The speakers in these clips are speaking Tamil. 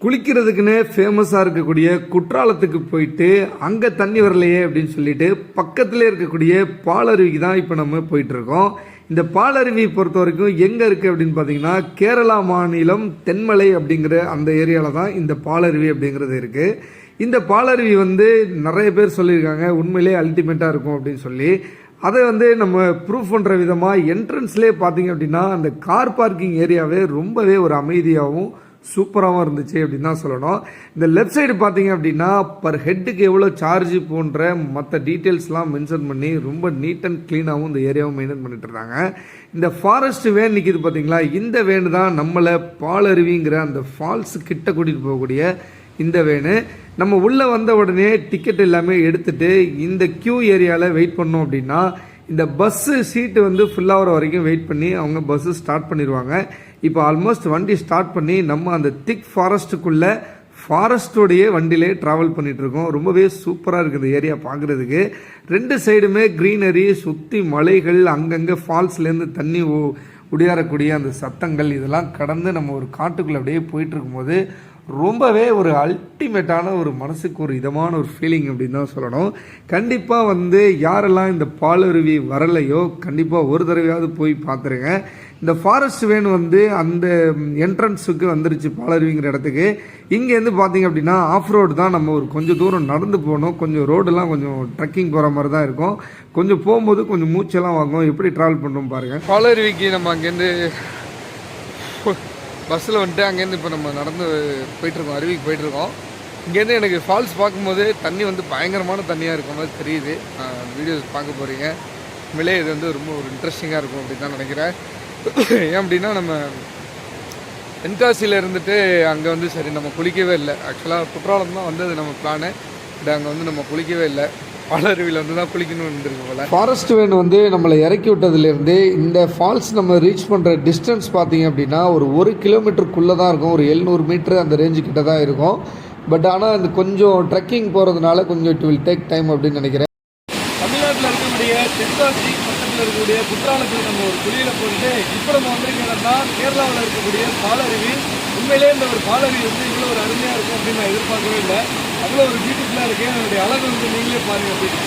குளிக்கிறதுக்குன்னு ஃபேமஸாக இருக்கக்கூடிய குற்றாலத்துக்கு போயிட்டு அங்கே தண்ணி வரலையே அப்படின்னு சொல்லிட்டு பக்கத்திலே இருக்கக்கூடிய பாலருவிக்கு தான் இப்போ நம்ம போயிட்டுருக்கோம். இந்த பாலருவி பொறுத்த வரைக்கும் எங்கே இருக்குது அப்படின்னு பார்த்தீங்கன்னா கேரளா மாநிலம் தென்மலை அப்படிங்கிற அந்த ஏரியாவில் தான் இந்த பாலருவி அப்படிங்கிறது இருக்குது. இந்த பாலருவி நிறைய பேர் சொல்லியிருக்காங்க உண்மையிலே அல்டிமேட்டாக இருக்கும் அப்படின்னு சொல்லி. அதை நம்ம ப்ரூஃப் பண்ணுற விதமாக என்ட்ரன்ஸ்லேயே பார்த்தீங்க அப்படின்னா அந்த கார் பார்க்கிங் ஏரியாவே ரொம்பவே ஒரு அமைதியாகவும் சூப்பராகவும் இருந்துச்சு அப்படின்னு தான் சொல்லணும். இந்த லெஃப்ட் சைடு பார்த்தீங்க அப்படின்னா பர் ஹெட்டுக்கு எவ்வளோ சார்ஜ் போன்ற மற்ற டீட்டெயில்ஸ்லாம் மென்ஷன் பண்ணி ரொம்ப நீட் அண்ட் க்ளீனாகவும் இந்த ஏரியாவும் மெயின்டைன் பண்ணிட்டு இருந்தாங்க. இந்த ஃபாரஸ்ட் வேன் நிற்கிது பார்த்தீங்களா, இந்த வேனு தான் நம்மளை பாலருவிங்கிற அந்த ஃபால்ஸ் கிட்ட கூட்டிகிட்டு போகக்கூடிய இந்த வேனு. நம்ம உள்ளே வந்த உடனே டிக்கெட் எல்லாமே எடுத்துகிட்டு இந்த கியூ ஏரியாவில் வெயிட் பண்ணோம் அப்படின்னா இந்த பஸ்ஸு சீட்டு ஃபுல்லாகிற வரைக்கும் வெயிட் பண்ணி அவங்க பஸ்ஸு ஸ்டார்ட் பண்ணிடுவாங்க. இப்போ ஆல்மோஸ்ட் வண்டி ஸ்டார்ட் பண்ணி நம்ம அந்த திக் ஃபாரஸ்ட்டுக்குள்ளே ஃபாரஸ்டோடையே வண்டியிலே ட்ராவல் பண்ணிகிட்ருக்கோம். ரொம்பவே சூப்பராக இருக்குது இந்த ஏரியா பார்க்குறதுக்கு. ரெண்டு சைடுமே க்ரீனரி, சுற்றி மலைகள், அங்கங்கே ஃபால்ஸ்லேருந்து தண்ணி உடையாறக்கூடிய அந்த சத்தங்கள் இதெல்லாம் கடந்து நம்ம ஒரு காட்டுக்குள்ளே அப்படியே போயிட்டுருக்கும்போது ரொம்பவே ஒரு அல்டிமேட்டான ஒரு மனசுக்கு ஒரு இதமான ஒரு ஃபீலிங் அப்படின்னு தான் சொல்லணும். கண்டிப்பாக யாரெல்லாம் இந்த பாலருவி வரலையோ கண்டிப்பாக ஒரு தடவையாவது போய் பார்த்துருங்க. இந்த ஃபாரஸ்ட் வேன் அந்த என்ட்ரன்ஸுக்கு வந்துருச்சு பாலருவிங்கிற இடத்துக்கு. இங்கேருந்து பார்த்தீங்க அப்படின்னா ஆஃப் ரோடு தான், நம்ம ஒரு கொஞ்சம் தூரம் நடந்து போகணும். கொஞ்சம் ரோடெல்லாம் கொஞ்சம் ட்ரெக்கிங் போகிற மாதிரி தான் இருக்கும். கொஞ்சம் போகும்போது கொஞ்சம் மூச்செல்லாம் வாங்கும். எப்படி ட்ராவல் பண்ணுறோம் பாருங்கள். பாலருவிக்கு நம்ம அங்கேருந்து பஸ்ஸில் அங்கேருந்து இப்போ நம்ம நடந்து போயிட்டுருக்கோம், அருவிக்கு போயிட்டுருக்கோம். இங்கேருந்து எனக்கு ஃபால்ஸ் பார்க்கும்போது தண்ணி பயங்கரமான தண்ணியாக இருக்கும் மாதிரி தெரியுது. வீடியோஸ் பார்க்க போகிறீங்க, உண்மையிலே இது ரொம்ப ஒரு இன்ட்ரெஸ்டிங்காக இருக்கும் அப்படின்னு தான் நினைக்கிறேன். ஏன் அப்படின்னா நம்ம தென்காசியில் இருந்துட்டு அங்கே சரி நம்ம குளிக்கவே இல்லை. ஆக்சுவலாக குற்றாலம் தான் வந்தது நம்ம பிளானு. பட் அங்கே நம்ம குளிக்கவே இல்லை. பாலருவியில் தான் குளிக்கணும்னு இருந்திருக்கு போல். ஃபாரஸ்ட் வேன் நம்மளை இறக்கி விட்டதுலேருந்து இந்த ஃபால்ஸ் நம்ம ரீச் பண்ணுற டிஸ்டன்ஸ் பார்த்தீங்க அப்படின்னா ஒரு கிலோமீட்டருக்குள்ளே தான் இருக்கும். ஒரு 700 மீட்டர் அந்த ரேஞ்சு கிட்ட தான் இருக்கும். பட் ஆனால் அது கொஞ்சம் ட்ரெக்கிங் போகிறதுனால கொஞ்சம் இட் வில் டேக் டைம் அப்படின்னு நினைக்கிறேன். தமிழ்நாட்டில் இருக்கக்கூடிய தென்காசி பக்கத்தில் இருக்கக்கூடிய குற்றாலத்தில் நம்ம ஒரு குளியில் போயிட்டு இப்போ நம்ம வந்திருக்கிறதா கேரளாவில் இருக்கக்கூடிய பாலருவி. உண்மையிலே இந்த ஒரு பாலருவி இவ்வளோ ஒரு அருமையாக இருக்கும் அப்படின்னு நான் எதிர்பார்க்கவே இல்லை. அவ்வளோ ஒரு பியூட்டிஃபுல்லாக இருக்குது. அதனுடைய அழகு நீங்களே பாருங்கள் அப்படின்னு.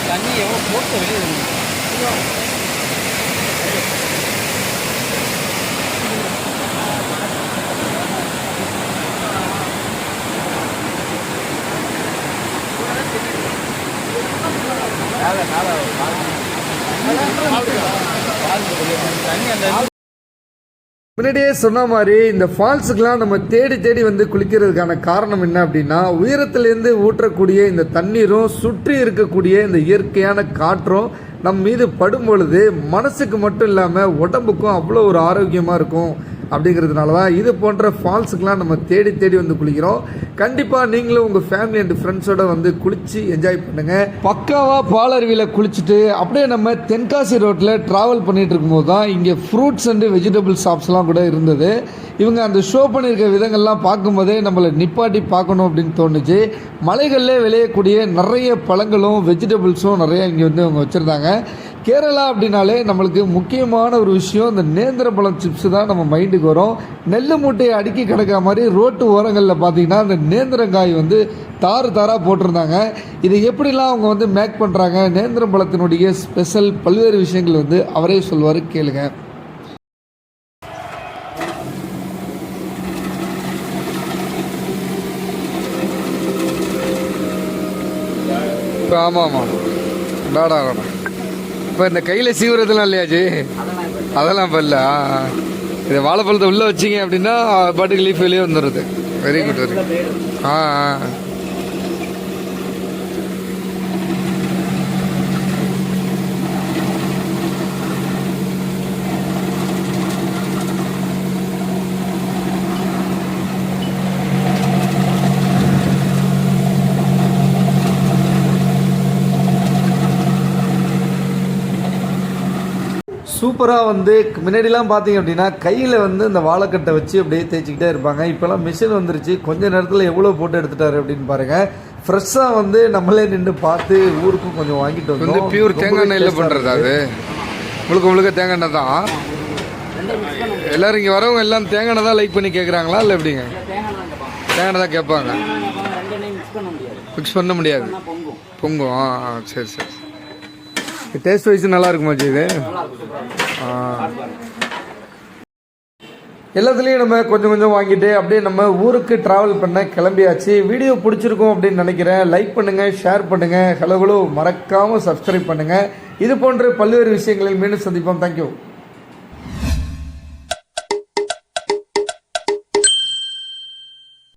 தண்ணி எவ்வளோ போட்டு வெளியே முன்னாடியே சொன்ன மாதிரி இந்த ஃபால்ஸுக்கெலாம் நம்ம தேடி தேடி குளிக்கிறதுக்கான காரணம் என்ன அப்படின்னா உயரத்திலேருந்து ஊற்றக்கூடிய இந்த தண்ணீரும் சுற்றி இருக்கக்கூடிய இந்த இயற்கையான காற்றும் நம் மீது படும் பொழுது மனசுக்கு மட்டும் இல்லாமல் உடம்புக்கும் அவ்வளோ ஒரு ஆரோக்கியமாக இருக்கும். அப்படிங்கிறதுனால தான் இது போன்ற ஃபால்ஸுக்கெலாம் நம்ம தேடி தேடி குளிக்கிறோம். கண்டிப்பாக நீங்களும் உங்கள் ஃபேமிலி அண்ட் ஃப்ரெண்ட்ஸோடு குளித்து என்ஜாய் பண்ணுங்கள். பக்காவாக பாலருவியில் குளிச்சுட்டு அப்படியே நம்ம தென்காசி ரோட்டில் ட்ராவல் பண்ணிகிட்டு இருக்கும்போது தான் இங்கே ஃப்ரூட்ஸ் அண்டு வெஜிடபிள் ஷாப்ஸ்லாம் கூட இருந்தது. இவங்க அந்த ஷோ பண்ணியிருக்க விதங்கள்லாம் பார்க்கும்போதே நம்மளை நிப்பாட்டி பார்க்கணும் அப்படின்னு தோணுச்சு. மலைகளில் விளையக்கூடிய நிறைய பழங்களும் வெஜிடபிள்ஸும் நிறைய இங்கே அவங்க வச்சுருந்தாங்க. கேரளா அப்படின்னாலே நம்மளுக்கு முக்கியமான ஒரு விஷயம் இந்த நேந்திரப்பழம் சிப்ஸ் தான் நம்ம மைண்டுக்கு வரும். நெல் மூட்டையை அடுக்கி கிடக்கிற மாதிரி ரோட்டு ஓரங்களில் பார்த்தீங்கன்னா அந்த நேந்திரங்காய் தாறு தாராக போட்டிருந்தாங்க. இதை எப்படிலாம் அவங்க மேக் பண்ணுறாங்க, நேந்திரப்பழத்தினுடைய ஸ்பெஷல் பல்வேறு விஷயங்கள் அவரே சொல்வார், கேளுங்க. ஆமாம் ஆமாம் டாடா டாடா. இப்போ இந்த கையில் சீவுறதுலாம் இல்லையாச்சு, அதெல்லாம் இப்போ இல்லை. இதை வாழைப்பழத்தை உள்ளே வச்சிங்க அப்படின்னா பாட்டுக்கு லீஃப் வெளியே வந்துடுறது. Very good very good. ஆ சூப்பராக வந்து முன்னாடிலாம் பார்த்தீங்க அப்படின்னா கையில் வந்து இந்த வாழைக்கட்டை வச்சு அப்படியே தேய்ச்சிக்கிட்டே இருப்பாங்க. இப்போலாம் மிஷின் வந்துருச்சு, கொஞ்ச நேரத்தில் எவ்வளோ போட்டு எடுத்துட்டாரு அப்படின்னு பாருங்கள். ஃப்ரெஷ்ஷாக வந்து நம்மளே நின்று பார்த்து ஊருக்கும் கொஞ்சம் வாங்கிட்டு வந்தோம். பியூர் தேங்காய் எண்ணெயில் பண்ணுறது அது முழுக்க தேங்காய் எண்ணெய் தான். எல்லோரும் இங்கே வரவங்க எல்லாம் தேங்காய் எண்ணெய் தான் லைக் பண்ணி கேட்குறாங்களா இல்லை எப்படிங்க? தேங்காய் எண்ணெய் தான் கேட்பாங்க. மிக்ஸ் பண்ண முடியாது, பொங்கும். சரி சரி. டேஸ்ட் வைஸ் நல்லா இருக்குமா இது? எல்லாத்துலேயும் நம்ம கொஞ்சம் கொஞ்சம் வாங்கிட்டு அப்படியே நம்ம ஊருக்கு ட்ராவல் பண்ண கிளம்பியாச்சு. வீடியோ பிடிச்சிருக்கும் அப்படின்னு நினைக்கிறேன். லைக் பண்ணுங்கள், ஷேர் பண்ணுங்கள், ஹலோ மறக்காமல் சப்ஸ்கிரைப் பண்ணுங்கள். இது போன்ற பல்வேறு விஷயங்களில் மீண்டும் சந்திப்போம். தேங்க்யூ.